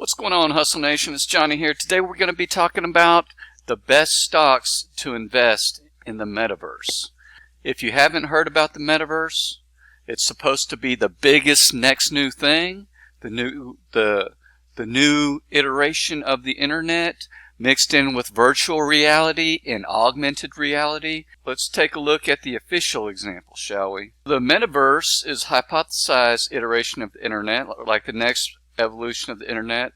What's going on, Hustle Nation? It's Johnny here. Today we're going to be talking about the best stocks to invest in the Metaverse. If you haven't heard about the Metaverse, it's supposed to be the biggest next new thing, the new iteration of the internet mixed in with virtual reality and augmented reality. Let's take a look at the official example, shall we? The Metaverse is a hypothesized iteration of the internet, like the next evolution of the internet,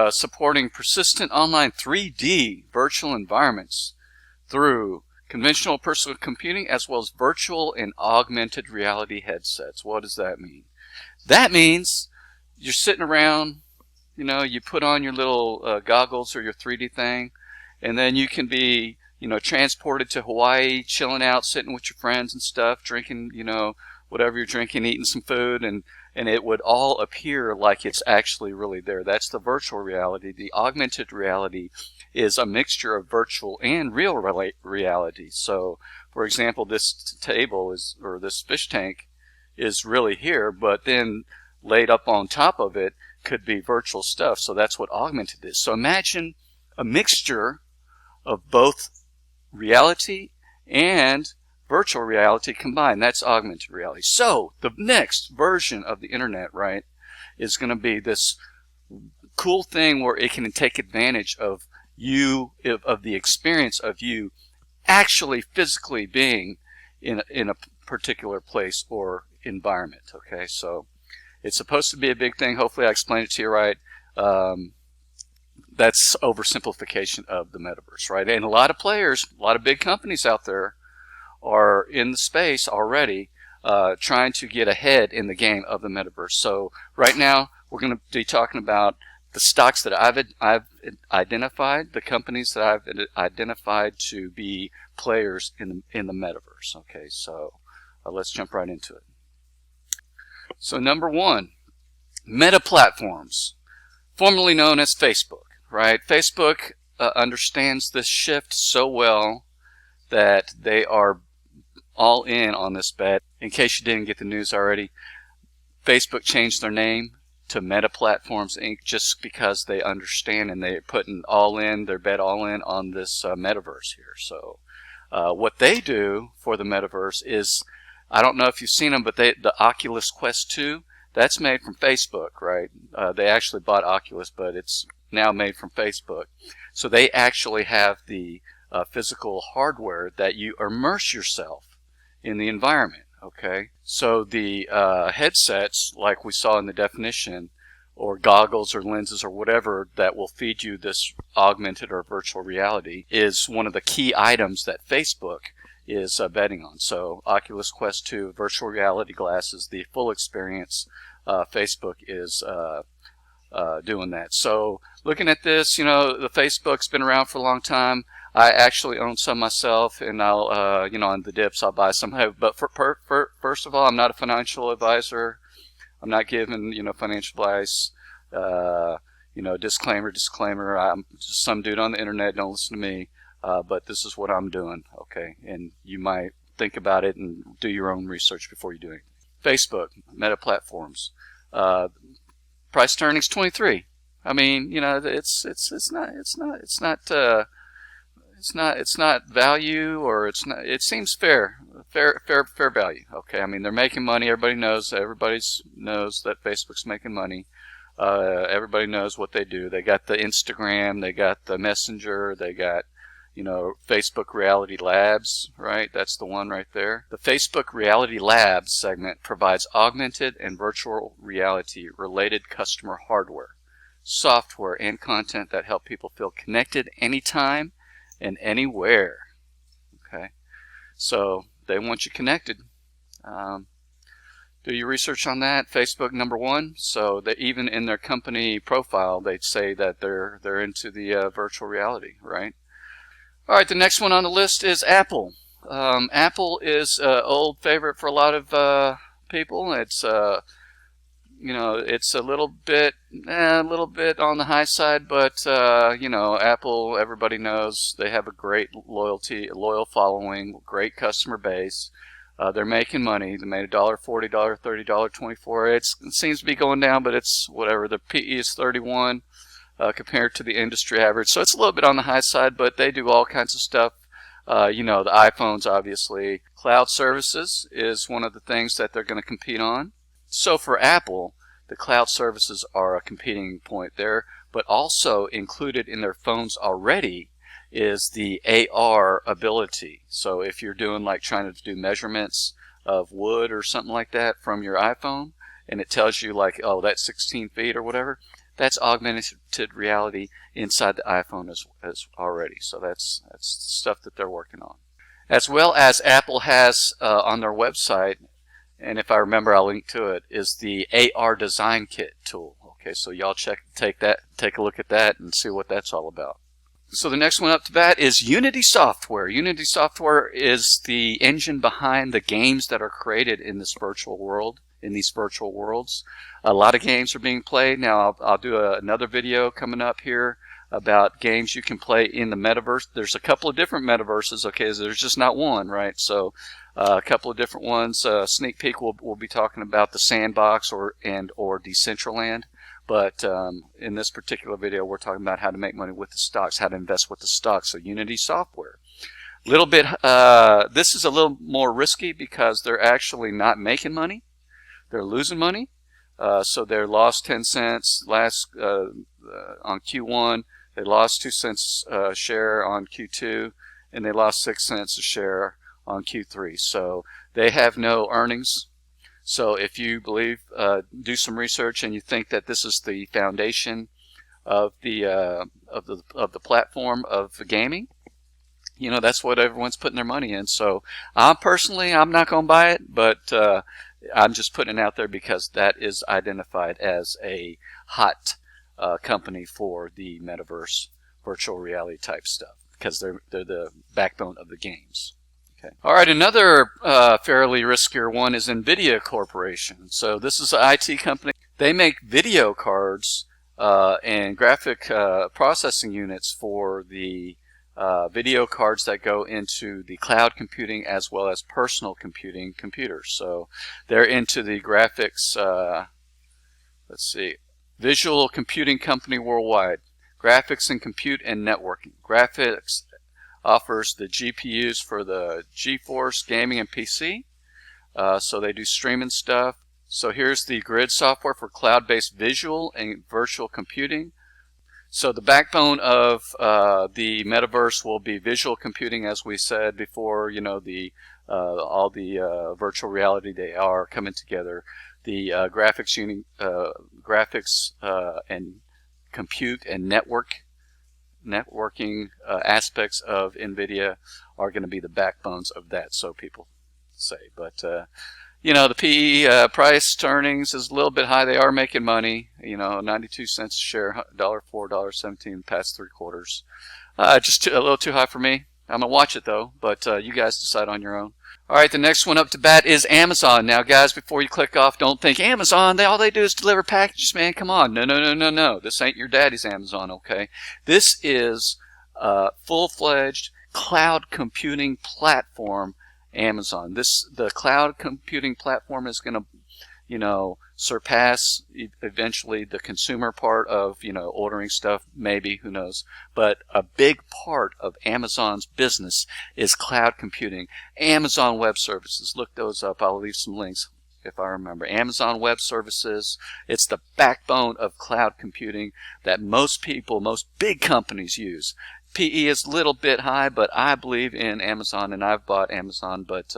supporting persistent online 3D virtual environments through conventional personal computing as well as virtual and augmented reality headsets. What does that mean? That means you're sitting around, you put on your little goggles or your 3D thing, and then you can be, transported to Hawaii, chilling out, sitting with your friends and stuff, drinking, whatever you're drinking, eating some food, and it would all appear like it's actually really there. That's the virtual reality. The augmented reality is a mixture of virtual and real reality. So, for example, this table or this fish tank is really here, but then laid up on top of it could be virtual stuff. So that's what augmented is. So imagine a mixture of both reality and virtual reality combined. That's augmented reality. So the next version of the internet, right, is going to be this cool thing where it can take advantage of of the experience of you actually physically being in a particular place or environment. Okay, so it's supposed to be a big thing. Hopefully I explained it to you right. That's oversimplification of the Metaverse, right? And a lot of players, a lot of big companies out there are in the space already, trying to get ahead in the game of the Metaverse. So right now we're going to be talking about the stocks that I've identified, the companies that I've identified to be players in the Metaverse. Okay, so let's jump right into it. So number one, Meta Platforms, formerly known as Facebook, right? Facebook understands this shift so well that they are all in on this bet. In case you didn't get the news already, Facebook changed their name to Meta Platforms Inc. just because they understand and they're putting their bet all in on this Metaverse here. So what they do for the Metaverse is, I don't know if you've seen them, but the Oculus Quest 2, that's made from Facebook, right? They actually bought Oculus, but it's now made from Facebook. So they actually have the physical hardware that you immerse yourself in the environment. Okay, so the headsets, like we saw in the definition, or goggles or lenses or whatever that will feed you this augmented or virtual reality, is one of the key items that Facebook is betting on. So Oculus Quest 2, virtual reality glasses, the full experience, Facebook is doing that. So looking at this, the Facebook's been around for a long time. I actually own some myself, and I'll, on the dips, I'll buy some. But first of all, I'm not a financial advisor. I'm not giving, financial advice. Disclaimer. I'm just some dude on the internet. Don't listen to me. But this is what I'm doing, okay? And you might think about it and do your own research before you do anything. Facebook, Meta Platforms, price to earnings 23. I mean, it's not value, or it seems fair value. Okay, I mean, they're making money. Everybody knows that Facebook's making money. Everybody knows what they do. They got the Instagram, they got the Messenger, they got Facebook Reality Labs, right? That's the one right there. The Facebook Reality Labs segment provides augmented and virtual reality related customer hardware, software, and content that help people feel connected anytime and anywhere. Okay, so they want you connected. Do your research on that. Facebook number one. So that even in their company profile, they'd say that they're into the virtual reality, right? All right, the next one on the list is Apple. Apple is an old favorite for a lot of people. It's it's a little bit on the high side, but Apple, everybody knows they have a great loyal following, great customer base. They're making money. They made $1.40, $30, $24. It seems to be going down, but it's whatever. The PE is 31 compared to the industry average. So it's a little bit on the high side, but they do all kinds of stuff. You know, the iPhones, obviously. Cloud services is one of the things that they're going to compete on. So for Apple, the cloud services are a competing point there, but also included in their phones already is the AR ability. So if you're doing like trying to do measurements of wood or something like that from your iPhone, and it tells you like, oh, that's 16 feet or whatever, that's augmented reality inside the iPhone as already. So that's stuff that they're working on. As well as Apple has on their website, and if I remember I'll link to it, is the AR design kit tool. Okay, so y'all take a look at that and see what that's all about. So the next one up to bat is Unity Software. Unity Software is the engine behind the games that are created in this virtual world, in these virtual worlds. A lot of games are being played. Now I'll do another video coming up here about games you can play in the metaverse. There's a couple of different metaverses, okay? There's just not one, right? So a couple of different ones. Sneak peek, we'll be talking about the Sandbox or Decentraland. But in this particular video, we're talking about how to make money with the stocks, how to invest with the stocks. So Unity Software. This is a little more risky because they're actually not making money. They're losing money. So they lost 10 cents on Q1. They lost 2 cents a share on Q2, and they lost 6 cents a share on Q3. So they have no earnings. So if you believe, do some research, and you think that this is the foundation of the platform of the gaming, you know, that's what everyone's putting their money in. So I'm not going to buy it, but I'm just putting it out there because that is identified as a hot company for the metaverse, virtual reality type stuff, because they're the backbone of the games. Okay. All right, another fairly riskier one is NVIDIA Corporation. So this is an IT company. They make video cards and graphic processing units for the video cards that go into the cloud computing as well as personal computing computers. So they're into the graphics, let's see, visual computing company worldwide. Graphics and compute and networking. Graphics offers the GPUs for the GeForce gaming and PC. So they do streaming stuff. So here's the grid software for cloud-based visual and virtual computing. So the backbone of the metaverse will be visual computing, as we said before. You know, all the virtual reality, they are coming together. The graphics and compute and networking aspects of NVIDIA are going to be the backbones of that, so people say. But you know, the PE price to earnings is a little bit high. They are making money. You know, 92 cents a share, $1.04, $1.17 past 3 quarters. Just a little too high for me. I'm gonna watch it though, but you guys decide on your own. All right, the next one up to bat is Amazon. Now, guys, before you click off, don't think Amazon. All they do is deliver packages, man. Come on, no. This ain't your daddy's Amazon, okay? This is full-fledged cloud computing platform. Amazon. The cloud computing platform is going to, you know, surpass eventually the consumer part of, you know, ordering stuff, maybe, who knows. But a big part of Amazon's business is cloud computing. Amazon Web Services, look those up. I'll leave some links if I remember. Amazon Web Services, it's the backbone of cloud computing that most big companies use. PE is a little bit high, but I believe in Amazon, and I've bought Amazon, but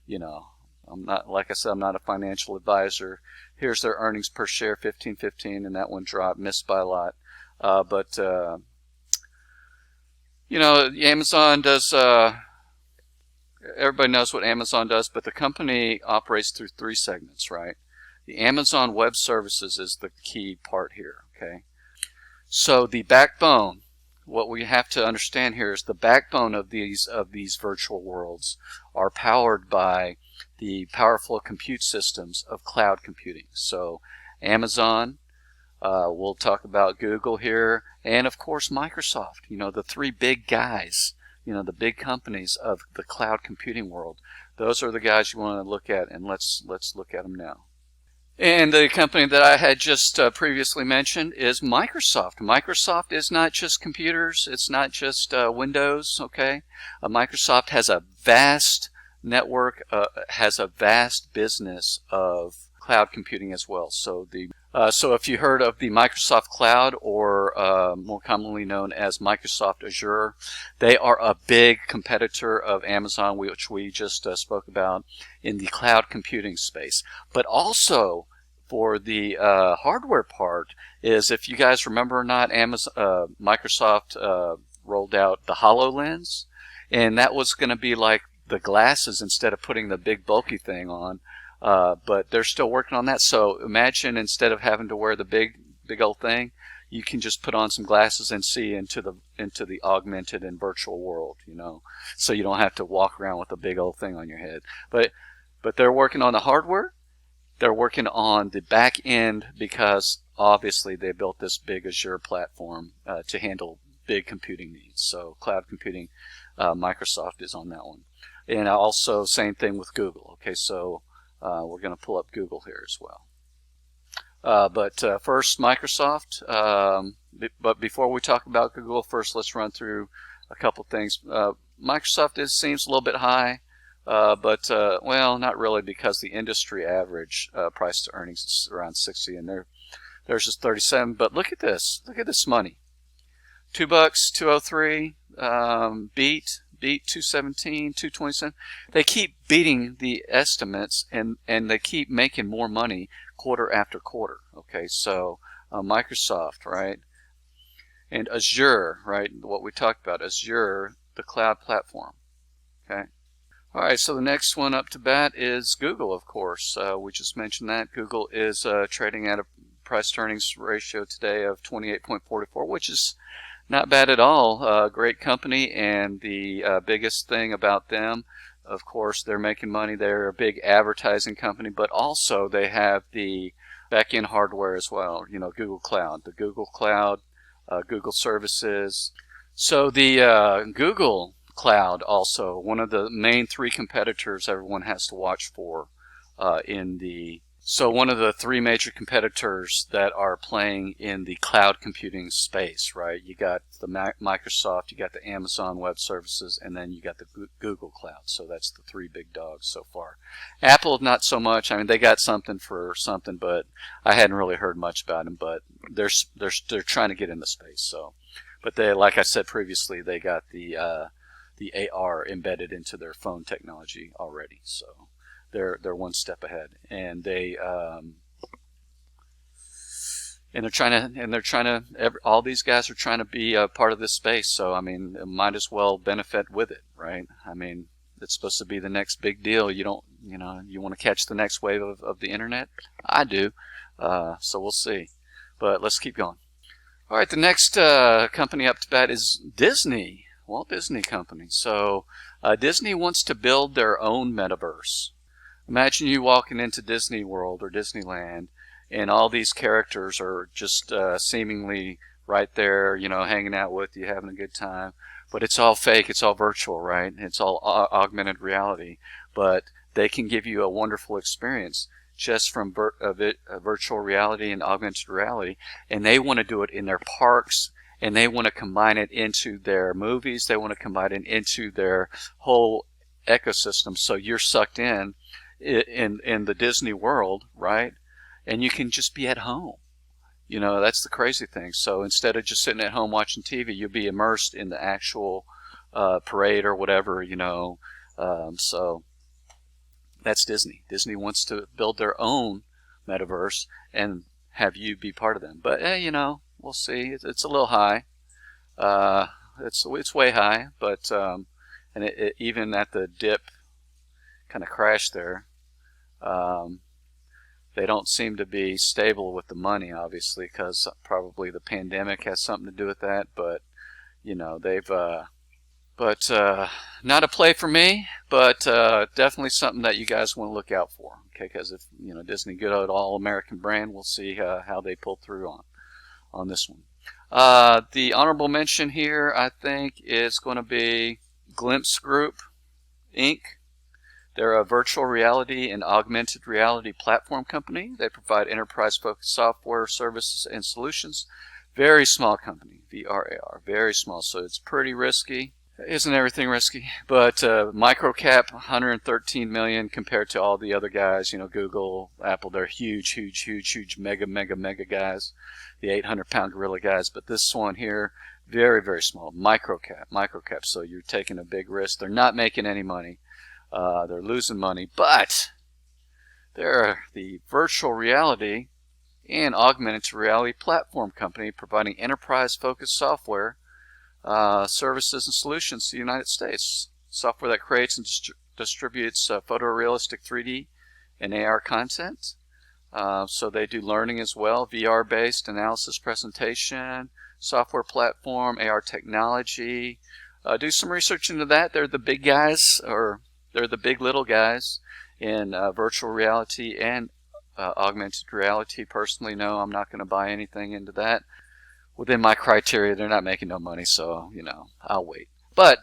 you know, I'm not, like I said, I'm not a financial advisor. Here's their earnings per share, 15.15, and that one dropped, missed by a lot. But you know, Amazon does. Everybody knows what Amazon does, but the company operates through 3 segments, right? The Amazon Web Services is the key part here. Okay, so the backbone. What we have to understand here is the backbone of these virtual worlds are powered by the powerful compute systems of cloud computing. So Amazon, we'll talk about Google here, and of course Microsoft. You know, the 3 big guys, you know, the big companies of the cloud computing world. Those are the guys you want to look at, and let's look at them now. And the company that I had just previously mentioned is Microsoft. Microsoft is not just computers. It's not just Windows, okay? Microsoft has a vast network, has a vast business of cloud computing as well. So so if you heard of the Microsoft Cloud, or more commonly known as Microsoft Azure, they are a big competitor of Amazon, which we just spoke about in the cloud computing space. But also for the hardware part is, if you guys remember or not, Microsoft rolled out the HoloLens, and that was going to be like the glasses instead of putting the big bulky thing on. But they're still working on that. So imagine, instead of having to wear the big old thing, you can just put on some glasses and see into the augmented and virtual world, you know. So you don't have to walk around with a big old thing on your head. But they're working on the hardware. They're working on the back end, because obviously they built this big Azure platform to handle big computing needs. So cloud computing, Microsoft is on that one. And also same thing with Google. Okay, so we're going to pull up Google here as well. But first, Microsoft. But before we talk about Google, first let's run through a couple things. Microsoft seems a little bit high, but well, not really, because the industry average price to earnings is around 60, and there's just 37. But look at this. Look at this money. $2, 203. Beat 217, 227. They keep beating the estimates, and they keep making more money quarter after quarter. Okay, so Microsoft, right, and Azure, right, what we talked about, Azure, the cloud platform. Okay, all right, so the next one up to bat is Google, of course. We just mentioned that Google is trading at a price to earnings ratio today of 28.44, which is not bad at all. Great company, and the biggest thing about them, of course, they're making money. They're a big advertising company, but also they have the back-end hardware as well. You know, Google Cloud, the Google Cloud, Google services. So the Google Cloud, also one of the main three competitors everyone has to watch for So one of the three major competitors that are playing in the cloud computing space, right? You got the Microsoft, you got the Amazon Web Services, and then you got the Google Cloud. So that's the three big dogs so far. Apple, not so much. I mean, they got something for something, but I hadn't really heard much about them. But they're trying to get in the space. So, but they, like I said previously, they got the AR embedded into their phone technology already. So they're one step ahead, and all these guys are trying to be a part of this space. So I mean, it might as well benefit with it, right? I mean, it's supposed to be the next big deal. You want to catch the next wave of the internet? I do. So we'll see. But let's keep going. All right, the next company up to bat is Disney, Walt Disney Company. So Disney wants to build their own metaverse. Imagine you walking into Disney World or Disneyland, and all these characters are just seemingly right there, you know, hanging out with you, having a good time. But it's all fake. It's all virtual, right? It's all augmented reality. But they can give you a wonderful experience just from virtual reality and augmented reality. And they want to do it in their parks, and they want to combine it into their movies. They want to combine it into their whole ecosystem. So you're sucked in the Disney world, right? And you can just be at home. You know, that's the crazy thing. So instead of just sitting at home watching TV, you'll be immersed in the actual parade or whatever, you know. So that's Disney. Disney wants to build their own metaverse and have you be part of them. But, you know, we'll see. It's a little high. It's way high, but and it even at the dip kind of crashed there. They don't seem to be stable with the money, obviously, because probably the pandemic has something to do with that. But you know, they've not a play for me, but definitely something that you guys want to look out for. Okay, because if you know Disney, good old all-American brand, we'll see how they pull through on this one. The honorable mention here, I think, is going to be Glimpse Group, Inc. They're a virtual reality and augmented reality platform company. They provide enterprise-focused software, services, and solutions. Very small company, VRAR, very small, so it's pretty risky. Isn't everything risky? But microcap, 113 million compared to all the other guys, you know, Google, Apple, they're huge, mega guys, the 800-pound gorilla guys. But this one here, very, very small, microcap. So you're taking a big risk. They're not making any money. They're losing money, but they're the virtual reality and augmented reality platform company providing enterprise-focused software, services, and solutions to the United States. Software that creates and distributes photorealistic 3D and AR content. So they do learning as well, VR-based analysis presentation, software platform, AR technology. Do some research into that. They're the big guys, or they're the big little guys in virtual reality and augmented reality. Personally, no, I'm not going to buy anything into that. Within my criteria, they're not making no money, so, you know, I'll wait. But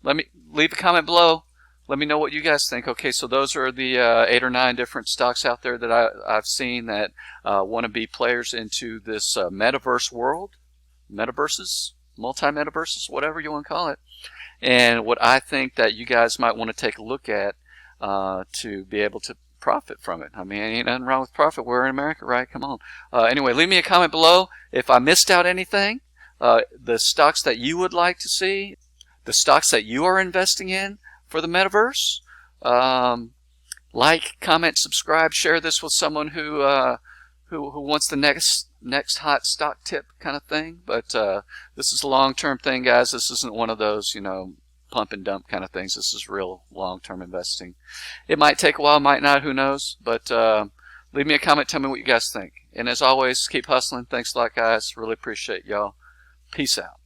let me leave a comment below. Let me know what you guys think. Okay, so those are the 8 or 9 different stocks out there that I've seen that want to be players into this metaverse world, metaverses, multi-metaverses, whatever you want to call it. And what I think that you guys might want to take a look at to be able to profit from it. I mean, ain't nothing wrong with profit. We're in America, right? Come on. Anyway, leave me a comment below if I missed out anything, the stocks that you would like to see, the stocks that you are investing in for the metaverse. Like, comment, subscribe, share this with someone who wants the next hot stock tip kind of thing. But this is a long-term thing, guys. This isn't one of those, you know, pump and dump kind of things. This is real long-term investing. It might take a while, might not, who knows. But leave me a comment, tell me what you guys think. And as always, keep hustling. Thanks a lot, guys. Really appreciate y'all. Peace out.